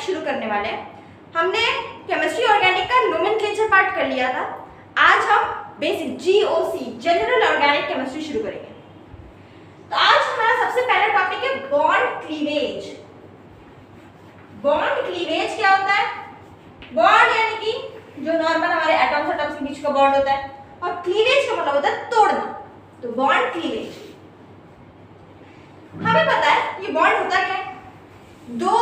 शुरू करने वाले हैं। हमने केमिस्ट्री ऑर्गेनिक का नोमेनक्लेचर पार्ट कर लिया था। आज हम basic GOC general organic chemistry शुरू करेंगे। तो आज हमारा सबसे पहला टॉपिक है बॉन्ड क्लीवेज। बॉन्ड क्लीवेज क्या होता है? बॉन्ड यानी कि जो नॉर्मल हमारे एटम्स के बीच का बॉन्ड होता है, और क्लीवेज का मतलब होता है तोड़ना। तो बॉन्ड क्लीवेज, हमें पता है ये बॉन्ड होता क्या है। दो,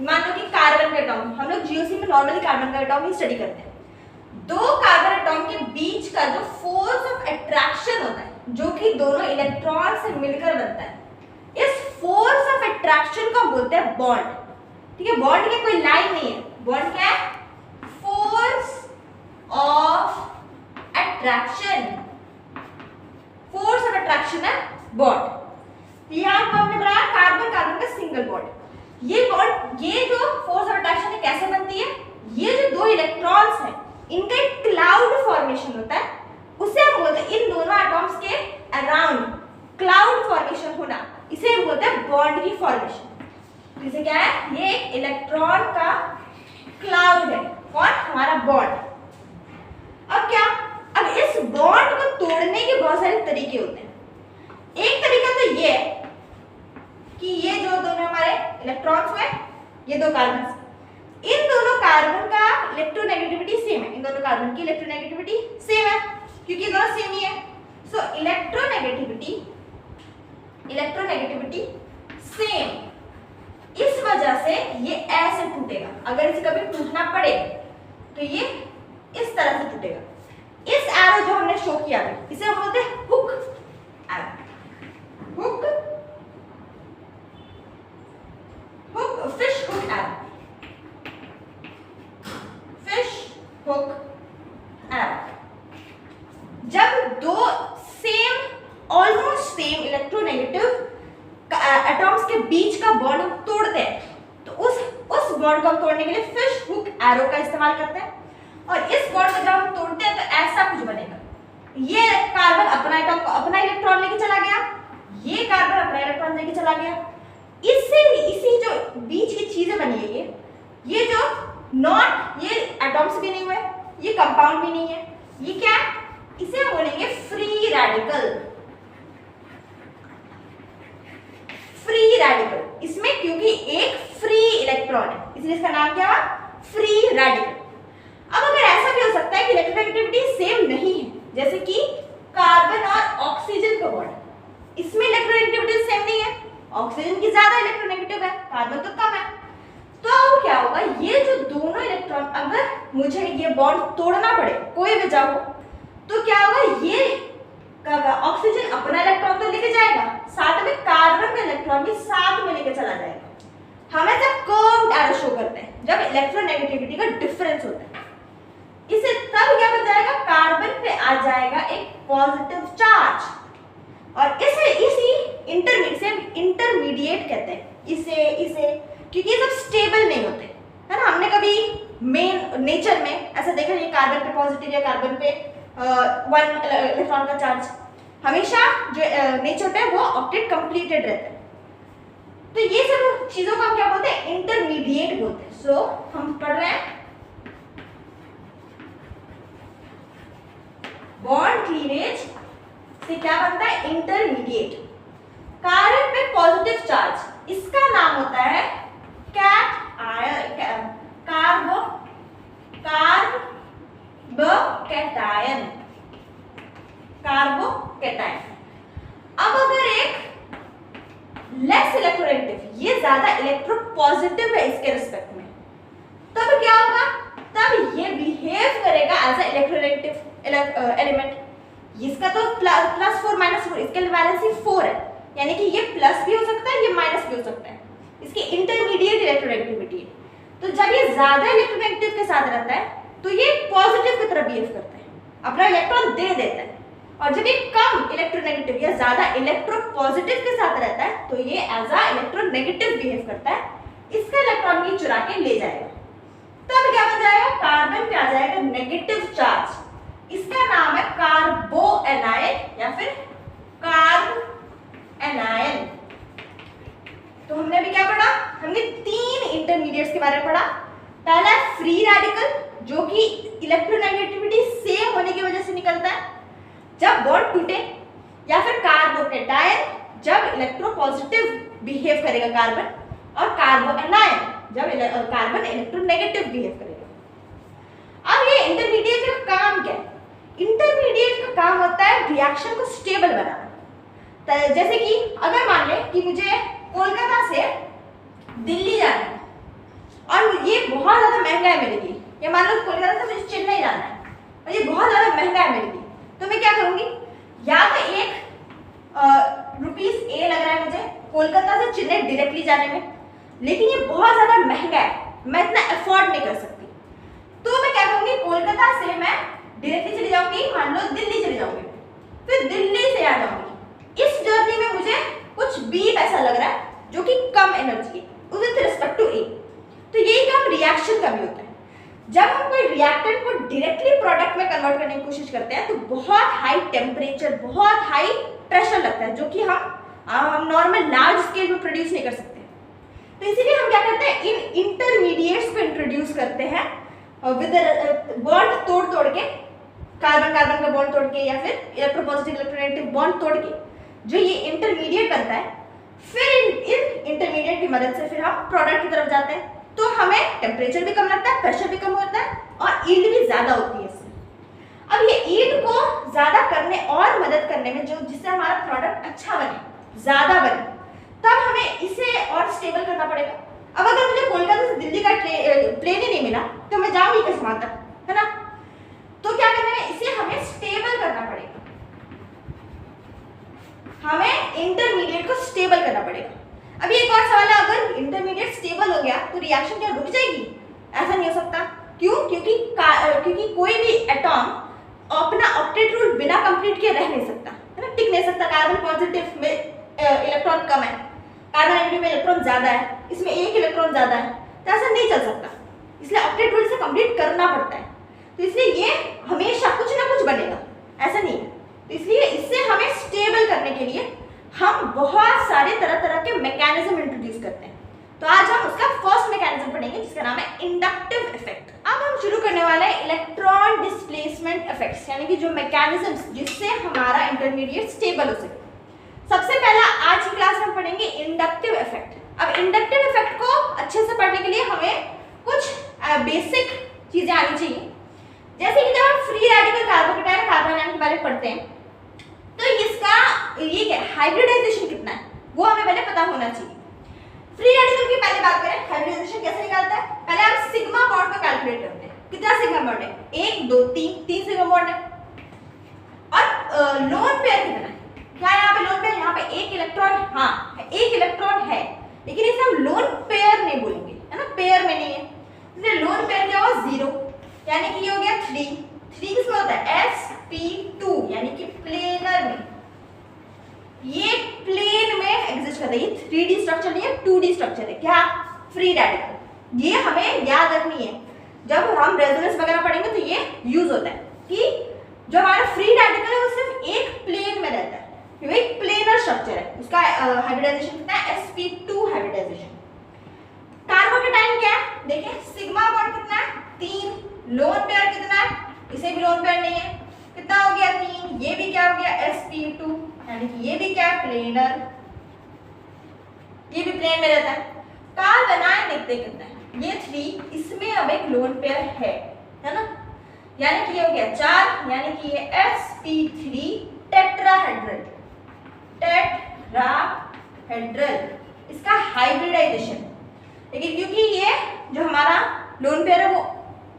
मान लो कि कार्बन का एटॉम, हम लोग जीओसी में नॉर्मली कार्बन का एटॉम ही स्टडी करते हैं। दो कार्बन एटॉम के बीच का जो फोर्स ऑफ अट्रैक्शन होता है, जो कि दोनों इलेक्ट्रॉन से मिलकर बनता है, इस फोर्स ऑफ अट्रैक्शन को बोलते हैं बॉन्ड। ठीक है, बॉन्ड की कोई लाइन नहीं है। बॉन्ड क्या है? Force of attraction. Force of attraction है बॉन्ड। यहां पर हमने बनाया कार्बन कार्बन का सिंगल बॉन्ड। ये बॉन्ड, ये जो फोर्स ऑफ अट्रैक्शन है कैसे बनती है? ये जो दो इलेक्ट्रॉन्स हैं, इनका एक क्लाउड फॉर्मेशन होता है, उसे हम बोलते हैं, इन दोनों एटॉम्स के अराउंड क्लाउड फॉर्मेशन होना, इसे हम बोलते हैं बॉन्ड की फॉर्मेशन। इसे क्या है? ये एक इलेक्ट्रॉन का क्लाउड है। कौन? हमारा बॉन्ड। अब क्या? अब इस बॉन्ड को तोड़ने के बहुत सारे तरीके होते हैं। एक तरीका तो ये है कि ये जो दोनों हमारे इलेक्ट्रॉन्स हुए, ये दो कार्बन, इन दोनों कार्बन का इलेक्ट्रोनेगेटिविटी सेम है। इन दोनों कार्बन की इलेक्ट्रोनेगेटिविटी सेम है क्योंकि दोनों सेम ही है। सो इलेक्ट्रोनेगेटिविटी सेम, इस वजह से ये ऐसे टूटेगा। अगर इसे कभी टूटना पड़े तो ये इस तरह से टूटेगा। इस एरो जो हमने शो किया है, इसे हम बोलते हैं hook arrow. Hook fish hook arrow, fish hook arrow. जब दो same, almost same electronegative atoms के बीच का बॉन्ड हम तोड़ते हैं, तो उस बॉन्ड को हम तोड़ने के लिए फिश हुक एरो का इस्तेमाल करते हैं। और इस बॉन्ड को जब हम तोड़ते हैं तो ऐसा कुछ बनेगा। ये कार्बन अपना एटॉम को अपना इलेक्ट्रॉन लेके चला गया, ये कार्बन अपना इलेक्ट्रॉन लेके चला गया। इससे इसी जो बीच की चीजें बनी है, ये जो नॉट, ये एटॉम्स भी नहीं हुए, ये कंपाउंड भी नहीं है, ये क्या है? इसे हम बोलेंगे फ्री रेडिकल। फ्री रेडिकल, इसमें क्योंकि एक फ्री इलेक्ट्रॉन है, इसलिए इसका नाम क्या हुआ? Free radical. अब अगर ऐसा भी हो सकता है कि इलेक्ट्रोनेगेटिविटी सेम नहीं है, जैसे कि कार्बन और ऑक्सीजन का बॉन्ड, इसमें इलेक्ट्रोनेगेटिविटी सेम नहीं है, ऑक्सीजन की ज्यादा इलेक्ट्रोनेगेटिव है, कार्बन तो कम है। तो क्या होगा? ये जो दोनों इलेक्ट्रॉन, अगर मुझे ये बॉन्ड तोड़ना पड़े, कोई वजह हो, तो क्या होगा? ये ऑक्सीजन अपना इलेक्ट्रॉन तो लेके जाएगा, साथ में कार्बन का इलेक्ट्रॉन भी साथ में लेके चला जाएगा। हमें जब कर्व्ड एरो शो करते हैं, जब इलेक्ट्रोनेगेटिविटी का डिफरेंस होता है, इसे तब क्या बन जाएगा? कार्बन पे आ जाएगा एक पॉजिटिव चार्ज, और इसी इंटरमीडिएट कहते हैं इसे क्योंकि ये सब स्टेबल नहीं होते, है ना। हमने कभी मेन नेचर में ऐसा देखा नहीं, कार्बन पे पॉजिटिव या कार्बन पे 1 इलेक्ट्रॉन का चार्ज। हमेशा जो नेचर होता है वो ऑक्टेट कंप्लीटेड रहता है। तो ये सब चीजों को हम क्या बोलते हैं? इंटरमीडिएट बोलते हैं। सो हम पढ़ रहे हैं बॉन्ड क्लीवेज से क्या बनता है? इंटरमीडिएट। कार्बन पे पॉजिटिव चार्ज, इसका नाम होता है कार्बोकैटायन। अब अगर एक लेस इलेक्ट्रोनेगेटिव, ये ज्यादा इलेक्ट्रोपॉजिटिव है इसके रिस्पेक्ट में, तब क्या होगा? तब ये बिहेव करेगा एज अ इलेक्ट्रोनेगेटिव एलिमेंट। इसका तो +4 -4, इसके लिए वैलेंसी 4 है, यानी कि ये प्लस भी हो सकता है, ये माइनस भी हो सकता है। इसकी इंटरमीडिएट इलेक्ट्रोनेगेटिविटी है। तो जब ये ज्यादा इलेक्ट्रोनेगेटिव के साथ रहता है तो ये पॉजिटिव की तरह बिहेव करता है, अपना इलेक्ट्रॉन दे देता है। और जब ये कम इलेक्ट्रोनेगेटिव या ज्यादा इलेक्ट्रोपॉजिटिव के साथ रहता है तो ये एज अ इलेक्ट्रोनेगेटिव बिहेव करता है, इसका इलेक्ट्रॉन भी चुरा के ले जाएगा। तब क्या बन जाएगा? कार्बन पे आ जाएगा नेगेटिव चार्ज, इसका नाम है कार्बोएनायन या फिर कार्ब एनायन। तो हमने अभी क्या पढ़ा? हमने 3 इंटरमीडिएट्स के बारे में पढ़ा। पहला है फ्री रेडिकल, जो कि इलेक्ट्रोनेगेटिविटी सेम होने की वजह से निकलता है जब बॉन्ड टूटे, या फिर कार्बोकेटायन जब इलेक्ट्रोपॉजिटिव बिहेव करेगा कार्बन, और कार्बोएनायन जब कार्बन इलेक्ट्रोनेगेटिव बिहेव करेगा। अब ये इंटरमीडिएट का काम क्या है? इंटरमीडिएट का काम होता है रिएक्शन को स्टेबल बनाना। जैसे कि अगर मान ले कि मुझे कोलकाता से दिल्ली जाना है और ये बहुत ज़्यादा महंगा है मेरे लिए, या मान लो कोलकाता से मुझे चेन्नई जाना है और ये बहुत ज़्यादा महंगा है मेरे लिए, तो मैं क्या करूँगी? या तो एक ₹A लग रहा है मुझे कोलकाता से चेन्नई डायरेक्टली जाने में, लेकिन ये बहुत ज़्यादा महंगा है, मैं इतना अफोर्ड नहीं कर सकती, तो मैं क्या करूँगी? कोलकाता से मैं डायरेक्टली चली जाऊँगी, मान लो दिल्ली चली जाऊँगी, फिर दिल्ली से आ जाऊँगी। इस जर्नी में मुझे कुछ B पैसा लग रहा है जो कि कम एनर्जी है विद रिस्पेक्ट टू A। तो यही काम रिएक्शन का भी होता है। जब हम कोई रिएक्टेंट को डायरेक्टली प्रोडक्ट में कन्वर्ट करने की कोशिश करते हैं तो बहुत हाई टेम्परेचर, बहुत हाई प्रेशर लगता है, जो कि हम नॉर्मल लार्ज स्केल में प्रोड्यूस नहीं कर सकते। तो इसीलिए हम क्या करते हैं? इन इंटरमीडिएट्स को इंट्रोड्यूस करते हैं विद बॉन्ड तोड़ के, कार्बन कार्बन का बॉन्ड तोड़ के, या फिर इलेक्ट्रोपॉजिटिव इलेक्ट्रोनेगेटिव बॉन्ड तोड़ के जो ये इंटरमीडिएट बनता है, फिर इन इंटरमीडिएट की मदद से फिर हम प्रोडक्ट की तरफ जाते हैं। तो हमें टेम्परेचर भी कम लगता है, प्रेशर भी कम होता है और यील्ड भी ज़्यादा होती है इससे। अब ये यील्ड को ज़्यादा करने और मदद करने में, जो जिससे हमारा प्रोडक्ट अच्छा बने, ज़्यादा बने, तब हमें इसे और स्टेबल करना पड़ेगा। अब अगर मुझे कोलकाता से दिल्ली का प्लेन ही नहीं मिला तो मैं जाऊँगी किस वहाँ तक, है ना? तो क्या करना है? इसे हमें स्टेबल करना पड़ेगा, हमें इंटरमीडिएट को स्टेबल करना पड़ेगा। अभी एक और सवाल है, अगर इंटरमीडिएट स्टेबल हो गया तो रिएक्शन क्या रुक जाएगी? ऐसा नहीं हो सकता। क्यों? क्योंकि कोई भी एटॉम अपना ऑक्टेट रूल बिना कंप्लीट किए रह नहीं सकता, है ना, टिक नहीं सकता। कार्बन पॉजिटिव में इलेक्ट्रॉन कम है, कार्बन नेगेटिव में इलेक्ट्रॉन ज्यादा है, इसमें एक इलेक्ट्रॉन ज्यादा है, तो ऐसा नहीं चल सकता। इसलिए ऑक्टेट रूल से कंप्लीट करना पड़ता है। तो इसलिए ये हमेशा कुछ ना कुछ बनेगा, ऐसा नहीं है। तो इसलिए इससे हमें स्टेबल करने के लिए हम बहुत सारे तरह तरह के मैकेनिज्म इंट्रोड्यूस करते हैं। तो आज हम उसका फर्स्ट मैकेनिज्म पढ़ेंगे जिसका नाम है इंडक्टिव इफेक्ट। अब हम शुरू करने वाले हैं इलेक्ट्रॉन डिस्प्लेसमेंट इफेक्ट्स, यानी कि जो मैकेनिज्म्स जिससे हमारा इंटरमीडिएट स्टेबल हो सके। सबसे पहला आज की क्लास में पढ़ेंगे इंडक्टिव इफेक्ट। अब इंडक्टिव इफेक्ट को अच्छे से पढ़ने के लिए हमें कुछ बेसिक चीजें आनी चाहिए। जैसे कि जब हम फ्री रेडिकल कार्बोकेटायन कार्बोनायन के बारे में पढ़ते हैं तो इसका ये क्या हाइब्रिडाइजेशन कितना है वो हमें पहले पता होना चाहिए। फ्री रेडिकल की पहले बात करें, हाइब्रिडाइजेशन कैसे निकालता है? पहले हम सिग्मा बॉन्ड को कैलकुलेट करते हैं। कितना सिग्मा बॉन्ड है? 1 2 3 सिग्मा बॉन्ड है। और लोन पेयर कितना है? क्या है यहाँ पे लोन पेयर? यहाँ पे एक इलेक्ट्रॉन, हाँ एक इलेक्ट्रॉन है, लेकिन इसे हम लोन पेयर नहीं बोलेंगे, है ना, पेयर में नहीं है। इसलिए लोन पेयर क्या होगा? 0, यानी कि ये हो गया 3 किसमें होता है? sp2, यानी कि प्लेनर में। ये प्लेन में एग्जिस्ट करता है। ये 3D स्ट्रक्चर नहीं है, 2D स्ट्रक्चर है। क्या? Free radical. ये हमें याद रखनी है, जब हम रेजोनेंस वगैरह पढ़ेंगे तो ये यूज होता है कि जो हमारा फ्री रेडिकल है वो सिर्फ एक प्लेन में रहता है, क्योंकि एक प्लेनर स्ट्रक्चर है। उसका हाइब्रिडाइजेशन कितना है? sp2 hybridisation. कार्बोकेटायन क्या है? देखिए सिग्मा बॉन्ड कितना है? 3। लोन पेयर कितना है? इसे भी लोन पेयर नहीं है, कितना हो गया? 3। ये भी क्या हो गया? sp2, यानी कि ये भी क्या है? प्लेनर। ये भी प्लेन में रहता है। कार्बोनायन देखते कितना है? ये 3, इसमें अब एक लोन पेयर है ना, यानी कि ये हो गया 4, यानी कि ये sp3 टेट्राहेड्रल। इसका हाइब्रिडाइजेशन, लेकिन क्योंकि ये जो हमारा लोन पेयर है वो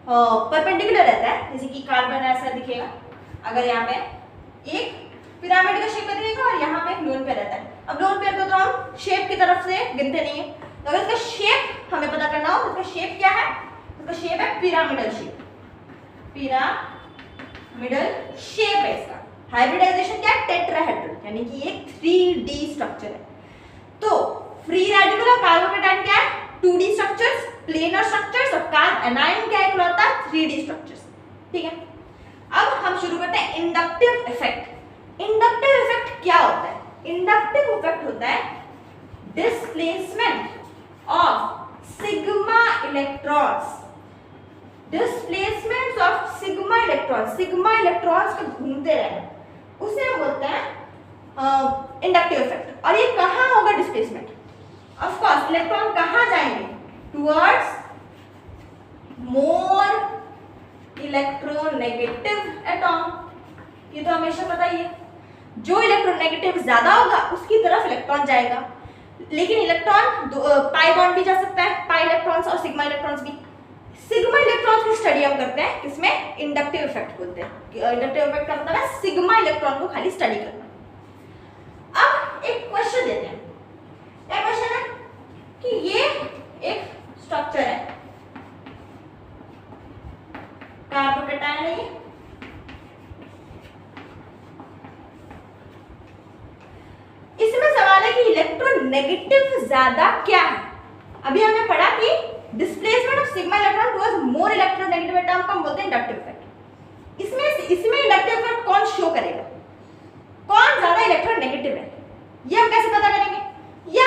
परपेंडिकुलर रहता है, जैसे कि कार्बन ऐसा दिखेगा, अगर यहाँ पे एक पिरामिड का शेप दिखेगा और यहाँ पे एक लोन पेयर रहता है। अब लोन पेयर को तो हम शेप की तरफ से गिनते नहीं है, तो अगर इसका शेप हमें पता करना हो तो इसका शेप क्या है? इसका शेप है पिरामिडल शेप। पिरामिडल शेप है इसका। हाइब्रिडाइजेशन क्या है? टेट्राहेड्रल, यानी कि एक 3D स्ट्रक्चर है। तो फ्री रेडिकल और कार्बोकेटायन क्या है? 2D स्ट्रक्चर्स, प्लेनर स्ट्रक्चर्स, और कार्बोनायन क्या है? 3D structures. ठीक है, अब हम शुरू करते हैं इंडक्टिव इफेक्ट। इंडक्टिव इफेक्ट क्या होता है? इंडक्टिव इफेक्ट होता है displacement of sigma electrons, displacement of sigma electrons, sigma electrons को घूमते रहना, उसे हम बोलते हैं इंडक्टिव इफेक्ट। और ये कहाँ होगा डिस्प्लेसमेंट? ऑफ कोर्स इलेक्ट्रॉन कहाँ जाएंगे? Towards more electronegative atom. ये तो हमेशा पता ही है, जो इलेक्ट्रोनेगेटिव ज्यादा होगा उसकी तरफ इलेक्ट्रॉन जाएगा। लेकिन इलेक्ट्रॉन पाई बॉन्ड भी जा सकता है, पाई इलेक्ट्रॉन्स और सिग्मा इलेक्ट्रॉन्स भी। सिग्मा इलेक्ट्रॉन्स की स्टडी हम करते हैं किसमें? इंडक्टिव इफेक्ट बोलते हैं। इंडक्टिव इफेक्ट का मतलब है सिग्मा इलेक्ट्रॉन को खाली स्टडी करना। अब एक क्वेश्चन देते हैं। क्या क्वेश्चन है कि ये एक स्ट्रक्चर है, कार्बोकेटायन है, इसमें सवाल है कि इलेक्ट्रोनेगेटिव ज्यादा क्या है? अभी हमने पढ़ा कि displacement of sigma electron towards more electronegative atom को हम बोलते हैं इंडक्टिव इफेक्ट। इसमें इंडक्टिव इफेक्ट कौन शो करेगा, कौन ज्यादा इलेक्ट्रोनेगेटिव है, ये हम कैसे पता करेंगे? या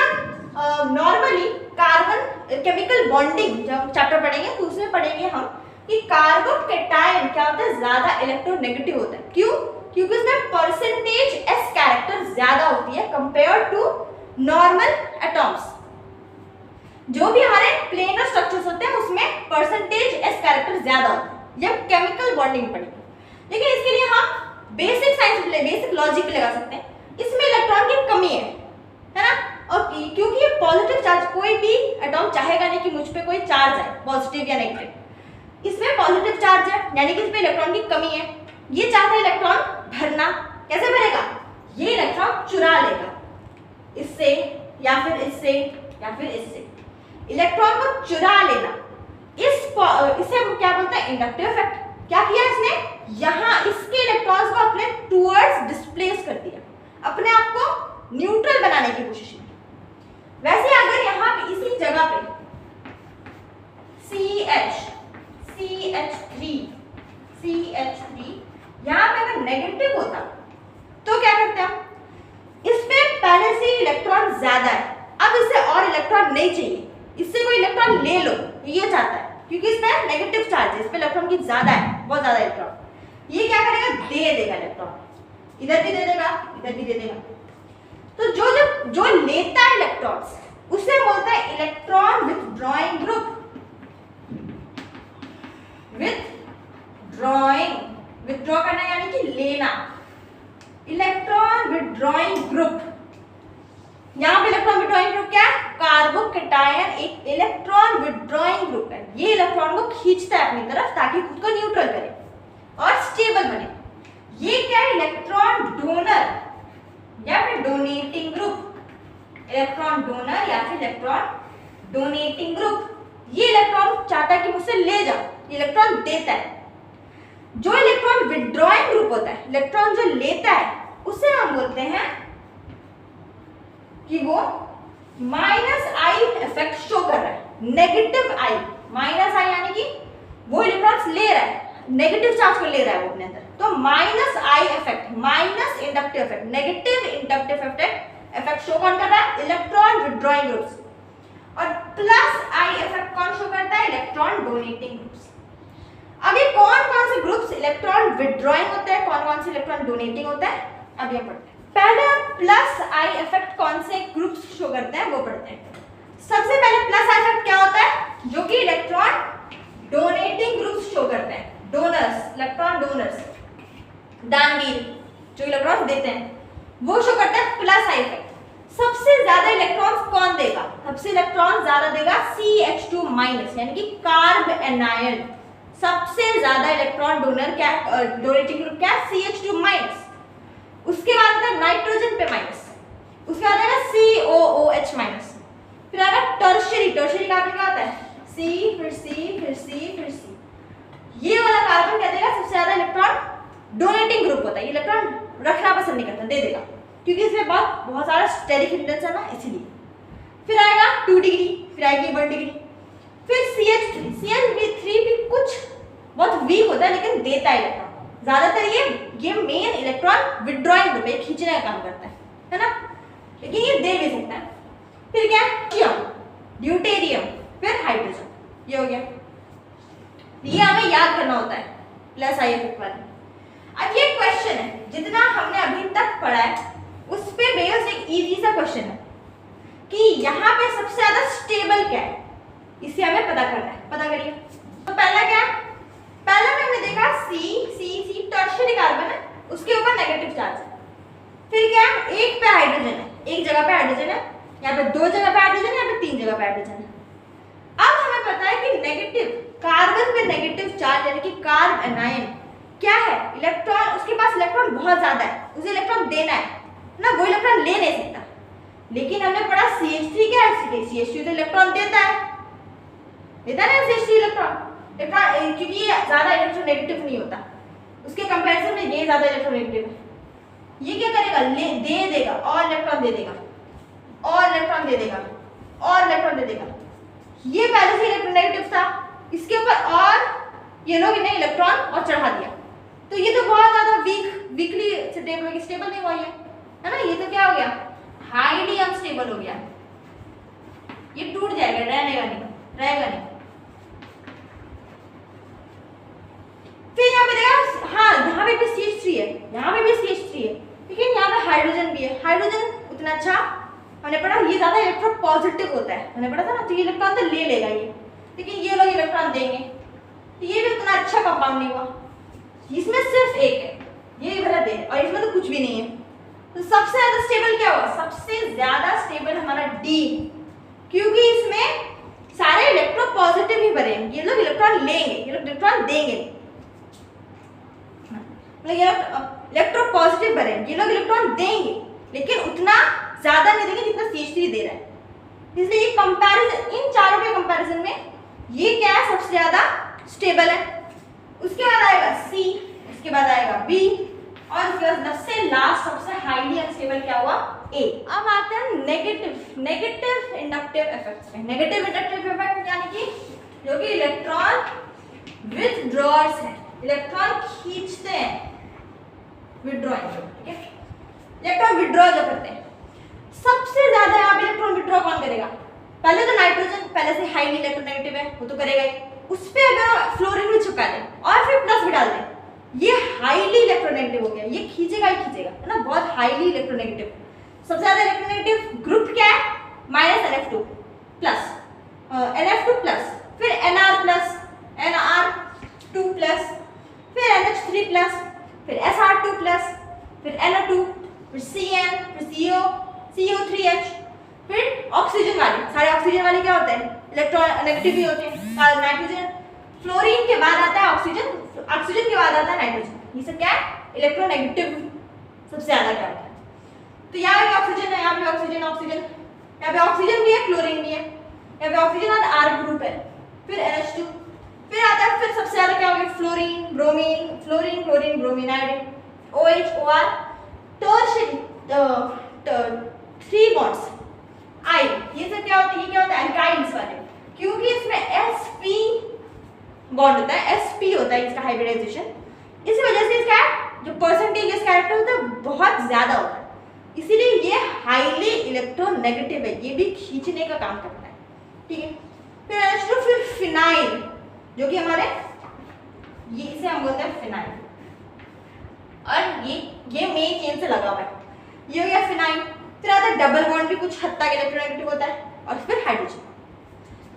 नॉर्मली कार्बन केमिकल बॉन्डिंग जब हम चैप्टर पढ़ेंगे तो उसमें पढ़ेंगे हम कि कार्बोकेटायन क्या होता है? ज्यादा इलेक्ट्रोनेगेटिव होता है। क्यों? क्योंकि उसमें परसेंटेज एस कैरेक्टर ज्यादा होती है कंपेयर टू नॉर्मल एटॉम्स। जो भी हमारे प्लेनर स्ट्रक्चर्स होते हैं उसमें परसेंटेज एस कैरेक्टर ज्यादा होता है, ये हम केमिकल बॉन्डिंग पढ़ेंगे। लेकिन इसके लिए हम बेसिक साइंस बेसिक लॉजिक लगा सकते हैं। इसमें इलेक्ट्रॉन की कमी है ना, और क्योंकि ये पॉजिटिव चार्ज, कोई भी एटॉम चाहेगा नहीं कि मुझ पे कोई चार्ज है पॉजिटिव या नेगेटिव। इसमें पॉजिटिव चार्ज है यानी कि इसमें इलेक्ट्रॉन की कमी है। ये चाहता है इलेक्ट्रॉन भरना, कैसे भरेगा? ये इलेक्ट्रॉन चुरा लेगा इससे या फिर इससे या फिर इससे, इलेक्ट्रॉन को चुरा लेना। इसे हम क्या बोलते हैं? Inductive effect. क्या किया इसने? यहाँ इसके इलेक्ट्रॉन्स को अपने टुवर्ड्स डिस्प्लेस कर दिया, अपने आप को न्यूट्रल बनाने की कोशिश में। वैसे अगर यहाँ पे इसी जगह पे CH3 यहाँ पे अगर नेगेटिव होता तो क्या करते हैं हम? इसमें पहले से इलेक्ट्रॉन ज्यादा है, अब इससे और इलेक्ट्रॉन नहीं चाहिए, इससे कोई इलेक्ट्रॉन ले लो, ये चाहता है क्योंकि इसमें नेगेटिव चार्ज है, इसमें इलेक्ट्रॉन की ज्यादा है, बहुत ज्यादा इलेक्ट्रॉन। ये क्या करेगा? दे देगा इलेक्ट्रॉन, इधर भी दे देगा, इधर भी दे देगा। तो जो लेता है इलेक्ट्रॉन्स उसे बोलते हैं इलेक्ट्रॉन विथड्रॉइंग ग्रुप। विथड्रॉ करना यानी कि लेना, इलेक्ट्रॉन विथड्रॉइंग ग्रुप। यहाँ पे इलेक्ट्रॉन विथड्रॉइंग ग्रुप क्या है? कार्बोकेटायन एक इलेक्ट्रॉन विथड्रॉइंग ग्रुप है। ये इलेक्ट्रॉन को खींचता है अपनी तरफ ताकि खुद को न्यूट्रल करे और स्टेबल बने। ये क्या है? इलेक्ट्रॉन डोनर या फिर डोनेटिंग ग्रुप, इलेक्ट्रॉन डोनर या फिर इलेक्ट्रॉन डोनेटिंग ग्रुप। ये इलेक्ट्रॉन चाहता है कि मुझसे ले जाओ, इलेक्ट्रॉन देता है। जो इलेक्ट्रॉन विथड्रॉइंग ग्रुप होता है, इलेक्ट्रॉन जो लेता है, उसे हम बोलते हैं कि वो माइनस आई इफेक्ट शो कर रहा है, नेगेटिव आई। माइनस आई यानी कि वो इलेक्ट्रॉन्स ले रहा है, नेगेटिव चार्ज को ले रहा है वो अपने अंदर, तो minus I effect, minus inductive effect, negative inductive effect show कौन कर रहा है? Electron withdrawing groups. और प्लस आई इफेक्ट कौन शो करता है? Electron donating groups. अब ये कौन कौन से ग्रुप्स इलेक्ट्रॉन विथड्रॉइंग होते हैं, कौन कौन से इलेक्ट्रॉन डोनेटिंग होता है, अब ये पढ़ते हैं। पहले हम प्लस आई इफेक्ट कौन से ग्रुप्स शो करते हैं वो पढ़ते हैं। सबसे पहले प्लस आई इफेक्ट क्या होता है? जो कि इलेक्ट्रॉन डोनेटिंग ग्रुप्स शो करते हैं, डोनर्स, इलेक्ट्रॉन डोनर्स, दानवीर जो इलेक्ट्रॉन देते हैं, वो शो करते हैं प्लस आई इफेक्ट। सबसे ज्यादा इलेक्ट्रॉन्स कौन देगा? सबसे इलेक्ट्रॉन ज्यादा देगा CH2 माइनस यानी कि कार्ब एनायन। सबसे ज्यादा इलेक्ट्रॉन डोनर क्या, डोनेटिंग ग्रुप क्या? CH2 minus. उसके बाद आता है नाइट्रोजन पे माइनस, उसके बाद आएगा COOH माइनस, फिर आएगा टर्शियरी। टर्शियरी कार्बन क्या होता है? C फिर C फिर C फिर C। ये वाला कार्बन क्या देगा? सबसे ज्यादा इलेक्ट्रॉन डोनेटिंग ग्रुप होता है, ये इलेक्ट्रॉन रखना पसंद नहीं करता, दे देगा क्योंकि इसमें बहुत सारा स्टेरिक हिंड्रेंस है ना, इसलिए। फिर आएगा 2 डिग्री, फिर आएगी 1 डिग्री, फिर CH3। CH3 भी कुछ बहुत वीक होता है लेकिन देता है इलेक्ट्रॉन ज्यादातर। ये मेन इलेक्ट्रॉन विथड्रॉइंग ग्रुप है, खींचने का काम करता है ना, लेकिन ये दे भी सकता है। फिर क्या है? ड्यूटेरियम, फिर हाइड्रोजन, ये हो गया। ये हमें याद करना होता है प्लस आई इफेक्ट वाले। अब ये क्वेश्चन है, जितना हमने अभी तक पढ़ा है उस पे बेस्ड एक इजी सा क्वेश्चन है कि यहाँ पे सबसे ज्यादा स्टेबल क्या है, इसे हमें पता करना है। पता करिए। तो पहला क्या है, पहला में हमने देखा सी टर्शियरी कार्बन है, उसके ऊपर नेगेटिव चार्ज है। फिर क्या है, एक पे हाइड्रोजन है, एक जगह पे हाइड्रोजन है, यहाँ पे दो जगह पे हाइड्रोजन है, यहाँ पे तीन जगह पे हाइड्रोजन है। अब हमें पता है कि नेगेटिव कार्बन पे नेगेटिव चार्ज यानी कि कार्ब एनायन क्या है, इलेक्ट्रॉन, उसके पास इलेक्ट्रॉन बहुत ज्यादा है, उसे इलेक्ट्रॉन देना है ना, वो इलेक्ट्रॉन ले नहीं सकता। लेकिन हमने पढ़ा CH3 क्या है, CH3 तो इलेक्ट्रॉन देता है ना CH3 इलेक्ट्रॉन, क्योंकि ये ज्यादा इलेक्ट्रोनेगेटिव नहीं होता, उसके कंपैरिजन में ये ज्यादा इलेक्ट्रोनेगेटिव है। ये क्या करेगा, दे देगा और इलेक्ट्रॉन दे देगा और इलेक्ट्रॉन दे देगा और इलेक्ट्रॉन दे देगा। ये पहले से इलेक्ट्रोनेगेटिव था, इसके ऊपर और ये लोग इन्हें इलेक्ट्रॉन और चढ़ा दिया, तो ये तो बहुत ज्यादा वीकली स्टेबल नहीं हुआ ये, है ना। ये तो क्या हो गया, हाईली अनस्टेबल हो गया, ये टूट जाएगा, रहेगा नहीं। फिर यहाँ पे देखा, हाँ यहाँ पे भी CH3 है, यहाँ पे भी CH3 है, लेकिन यहाँ पे हाइड्रोजन भी है। हाइड्रोजन उतना अच्छा हमने पढ़ा, ये ज्यादा इलेक्ट्रो पॉजिटिव होता है, हमने पढ़ा था ना, तो ये इलेक्ट्रॉन तो ले लेगा ये, लेकिन ये लोग इलेक्ट्रॉन देंगे, तो ये भी उतना अच्छा कंपाउंड नहीं हुआ। इसमें सिर्फ एक है, ये भरा दे, और इसमें तो कुछ भी नहीं है। तो सबसे ज्यादा स्टेबल क्या हुआ, सबसे ज्यादा स्टेबल हमारा D, क्योंकि इसमें सारे इलेक्ट्रो पॉजिटिव ही भरे हैं, ये लोग इलेक्ट्रॉन लेंगे, ये लोग इलेक्ट्रॉन देंगे, इलेक्ट्रो पॉजिटिव भरे हैं, ये लोग इलेक्ट्रॉन देंगे, लेकिन उतना ज्यादा नहीं देंगे जितना CH3 दे रहा है। इसलिए ये कंपैरिजन, इन चारों के कंपैरिजन में ये क्या है, सबसे ज्यादा स्टेबल है। उसके बाद आएगा C, उसके बाद आएगा B, और उसके बाद सबसे लास्ट सबसे हाईली अनस्टेबल क्या हुआ, A। अब आते हैं नेगेटिव इंडक्टिव इफेक्ट्स पे। नेगेटिव इंडक्टिव इफेक्ट यानी कि जो कि इलेक्ट्रॉन विथड्रॉअर्स है, इलेक्ट्रॉन खींचते हैं, विथड्रॉइंग, ठीक है, इलेक्ट्रॉन विथड्रॉ जो करते हैं। सबसे ज्यादा यहाँ पे इलेक्ट्रॉन विथड्रॉ कौन करेगा, पहले तो नाइट्रोजन पहले से हाईली इलेक्ट्रोनेगेटिव है, वो तो करेगा ही, उस पे अगर फ्लोरीन भी चिपका दें और फिर प्लस भी डाल दें, ये हाईली इलेक्ट्रोनेगेटिव हो गया, ये खींचेगा ही खींचेगा, है ना, बहुत हाईली इलेक्ट्रोनेगेटिव। सबसे ज्यादा इलेक्ट्रोनेगेटिव ग्रुप क्या है, -NF2 प्लस, NF2 प्लस, फिर NR प्लस, NR2 प्लस, फिर NH3 प्लस, फिर SR2 प्लस, फिर NO2, फिर CN, फिर CO, CO3H, फिर ऑक्सीजन वाले, सारे ऑक्सीजन वाले क्या होते हैं, इलेक्ट्रॉन नेगेटिव ही होते हैं। नाइट्रोजन, फ्लोरीन के बाद आता है ऑक्सीजन, ऑक्सीजन के बाद आता है नाइट्रोजन, ये सब क्या है, इलेक्ट्रोनेगेटिव सबसे ज्यादा क्या होता है। तो यहाँ पे ऑक्सीजन है, यहाँ पे ऑक्सीजन, यहाँ पे ऑक्सीजन भी है, फ्लोरीन भी है, यहाँ पे ऑक्सीजन और R ग्रुप है, फिर NH2, फिर आता है, फिर सबसे ज्यादा क्या हो गया, fluorine, bromine, fluorine, chlorine, bromine, iodine, OH, OR, tertiary, 3 bonds, I, ये सब क्या होता है, ये क्या होता है, एल्काइल्स वाले, क्योंकि इसमें sp बॉन्ड होता है, sp होता है इसका हाइब्रिडाइजेशन, इस वजह से इसका जो परसेंटेज इस कैरेक्टर होता है बहुत ज्यादा होता है, इसीलिए ये हाईली इलेक्ट्रोनेगेटिव है, ये भी खींचने का काम करता है, ठीक है। फिर NH2, फिर फिनाइल, जो कि हमारे ये इसे हम बोलते हैं फिनाइल, और ये मेन चेन से लगा हुआ है, ये हो गया फिनाइल। फिर आता है डबल बॉन्ड भी कुछ हद तक इलेक्ट्रोनेगेटिव होता है, और फिर हाइड्रोजन,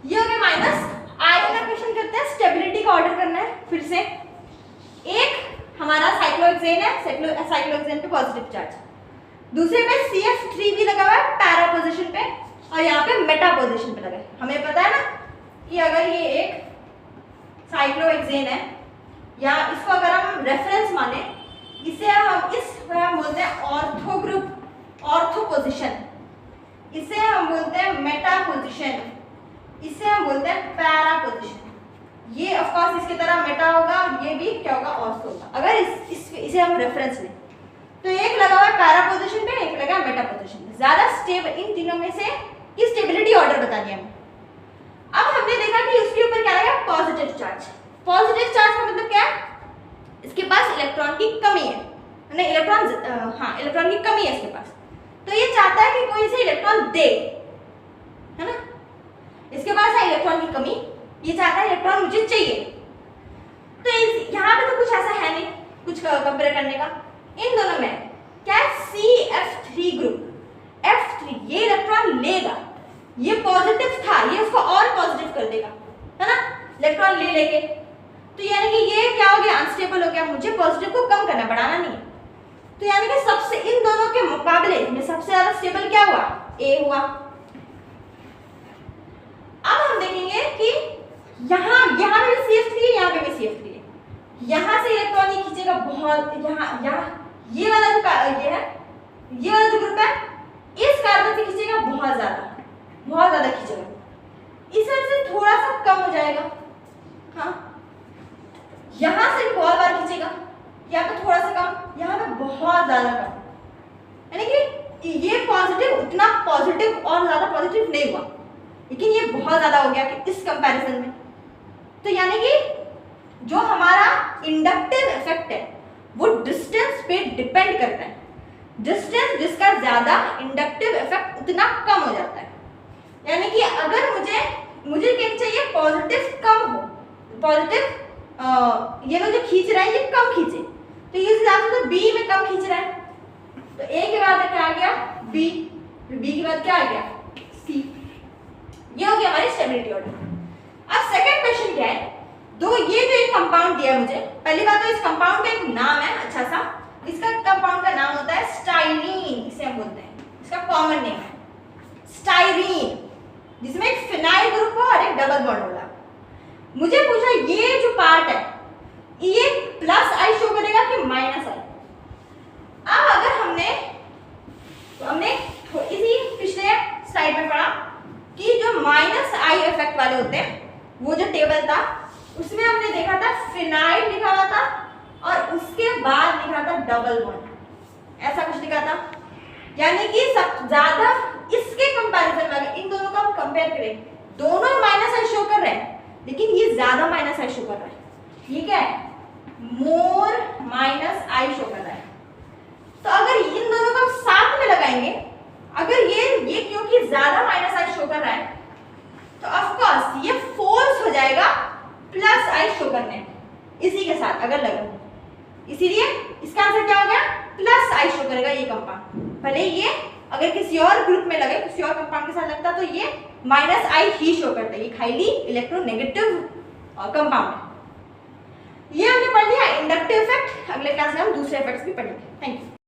ये हो गया माइनस। आगे का क्वेश्चन करते हैं, स्टेबिलिटी का ऑर्डर करना है। फिर से एक हमारा साइक्लोहेक्सेन है, साइक्लोहेक्सेन पे पॉजिटिव चार्ज, दूसरे पे CF3 भी लगा हुआ है पैरा पोजीशन पे, और यहाँ पे मेटा पोजीशन पे लगा है। हमें पता है ना कि अगर ये एक साइक्लोहेक्सेन है, या इसको अगर हम रेफरेंस माने, इसे हम बोलते हैं ऑर्थो ग्रुप, ऑर्थो पोजीशन, इसे हम बोलते हैं मेटा पोजीशन, इसे हम बोलते हैं पैरा पोजीशन। ये ऑफ कोर्स इसकी तरह मेटा होगा, और ये भी क्या होगा, ऑर्थो होगा। अगर इसे हम रेफरेंस लें, तो एक लगा हुआ है पैरा पोजीशन पे, एक लगा है मेटा पोजीशन पे, ज्यादा स्टेबल, इन तीनों में से की स्टेबिलिटी ऑर्डर बता दिया हमने। अब हमने देखा कि उसके ऊपर क्या लगा, पॉजिटिव चार्ज। पॉजिटिव चार्ज का मतलब क्या है, इसके पास इलेक्ट्रॉन की कमी है, इलेक्ट्रॉन की कमी है इसके पास, तो ये चाहता है कि कोई इसे इलेक्ट्रॉन दे, है ना, इसके पास है इलेक्ट्रॉन की कमी, ये चाहता है इलेक्ट्रॉन मुझे चाहिए। तो यहाँ पे तो कुछ ऐसा है नहीं कुछ कंपेयर करने का। इन दोनों में क्या है, CF3 ग्रुप, F3 ये इलेक्ट्रॉन लेगा, ये पॉजिटिव था, ये उसको और पॉजिटिव कर देगा, है ना, इलेक्ट्रॉन ले लेके। तो यानी कि ये क्या हो गया, अनस्टेबल हो गया, मुझे पॉजिटिव को कम करना, बढ़ाना नहीं है। तो यानी कि सबसे इन दोनों के मुकाबले में सबसे ज्यादा स्टेबल क्या हुआ, A हुआ। अब हम देखेंगे कि यहाँ पे भी CF3 है, यहाँ पे भी CF3 है, यहाँ से इलेक्ट्रॉन ये खींचेगा बहुत, यहाँ ये वाला जो ये है, ये वाला जो ग्रुप है इस कार्बन से खींचेगा बहुत ज्यादा खींचेगा, इस वजह से थोड़ा सा कम हो जाएगा। हाँ, यहाँ से भी बहुत बार खींचेगा, यहाँ पे थोड़ा सा कम, यहाँ पे बहुत ज्यादा कम, यानी कि ये पॉजिटिव उतना पॉजिटिव और ज्यादा पॉजिटिव नहीं हुआ, लेकिन ये बहुत ज्यादा हो गया कि इस कंपैरिजन में। तो यानी कि जो हमारा इंडक्टिव इफेक्ट है वो डिस्टेंस पे डिपेंड करता है, डिस्टेंस जिसका ज्यादा इंडक्टिव इफेक्ट उतना कम हो जाता है। यानी कि अगर मुझे क्या चाहिए, पॉजिटिव कम हो, पॉजिटिव ये लोग जो खींच रहा है ये कम खींचे, तो ये ज्यादा तो बी में कम खींच रहा है, तो ए के बाद क्या आ गया बी, बी के बाद क्या आ गया सी। ये हो गया हमारी स्टेबिलिटी ऑर्डर। अब सेकंड क्वेश्चन क्या है, दो ये जो एक कंपाउंड दिया मुझे, पहली बात तो इस कंपाउंड का एक नाम है अच्छा सा, इसका कंपाउंड का नाम होता है स्टाइरीन, इसे हम बोलते हैं, इसका कॉमन नेम है स्टाइरीन, जिसमें एक फिनाइल ग्रुप हो और एक डबल बॉन्ड होला। मुझे पूछा ये जो पार्ट है ये प्लस आई शो करेगा कि माइनस आई। अब अगर हमने इसी पिछले स्लाइड में पढ़ा कि जो माइनस आई इफेक्ट वाले होते हैं, वो जो टेबल था उसमें हमने देखा था फिनाइल लिखा हुआ था और उसके बाद लिखा था डबल बॉन्ड, ऐसा कुछ लिखा था। यानी कि सब ज्यादा इसके कंपैरिजन में अगर इन दोनों का हम कंपेयर करें, दोनों माइनस आई शो कर रहे हैं, लेकिन ये ज्यादा माइनस आई शो कर रहा है, ठीक है, मोर माइनस आई शो कर रहा है। तो अगर इन दोनों को हम साथ में लगाएंगे, अगर ये क्योंकि ज्यादा माइनस आई शो कर रहा है, तो ऑफ कोर्स ये फोर्स हो जाएगा प्लस आई शो करने इसी के साथ अगर लगा, इसीलिए इसका आंसर क्या हो गया, प्लस आई शो करेगा ये कंपाउंड। भले ये अगर किसी और ग्रुप में लगे, किसी और कंपाउंड के साथ लगता तो ये माइनस आई ही शो करता है, ये हाईली इलेक्ट्रोनेगेटिव कंपाउंड है। ये हमने पढ़ लिया इंडक्टिव इफेक्ट, अगले क्लास में हम दूसरे इफेक्ट्स भी पढ़ेंगे। Thank you.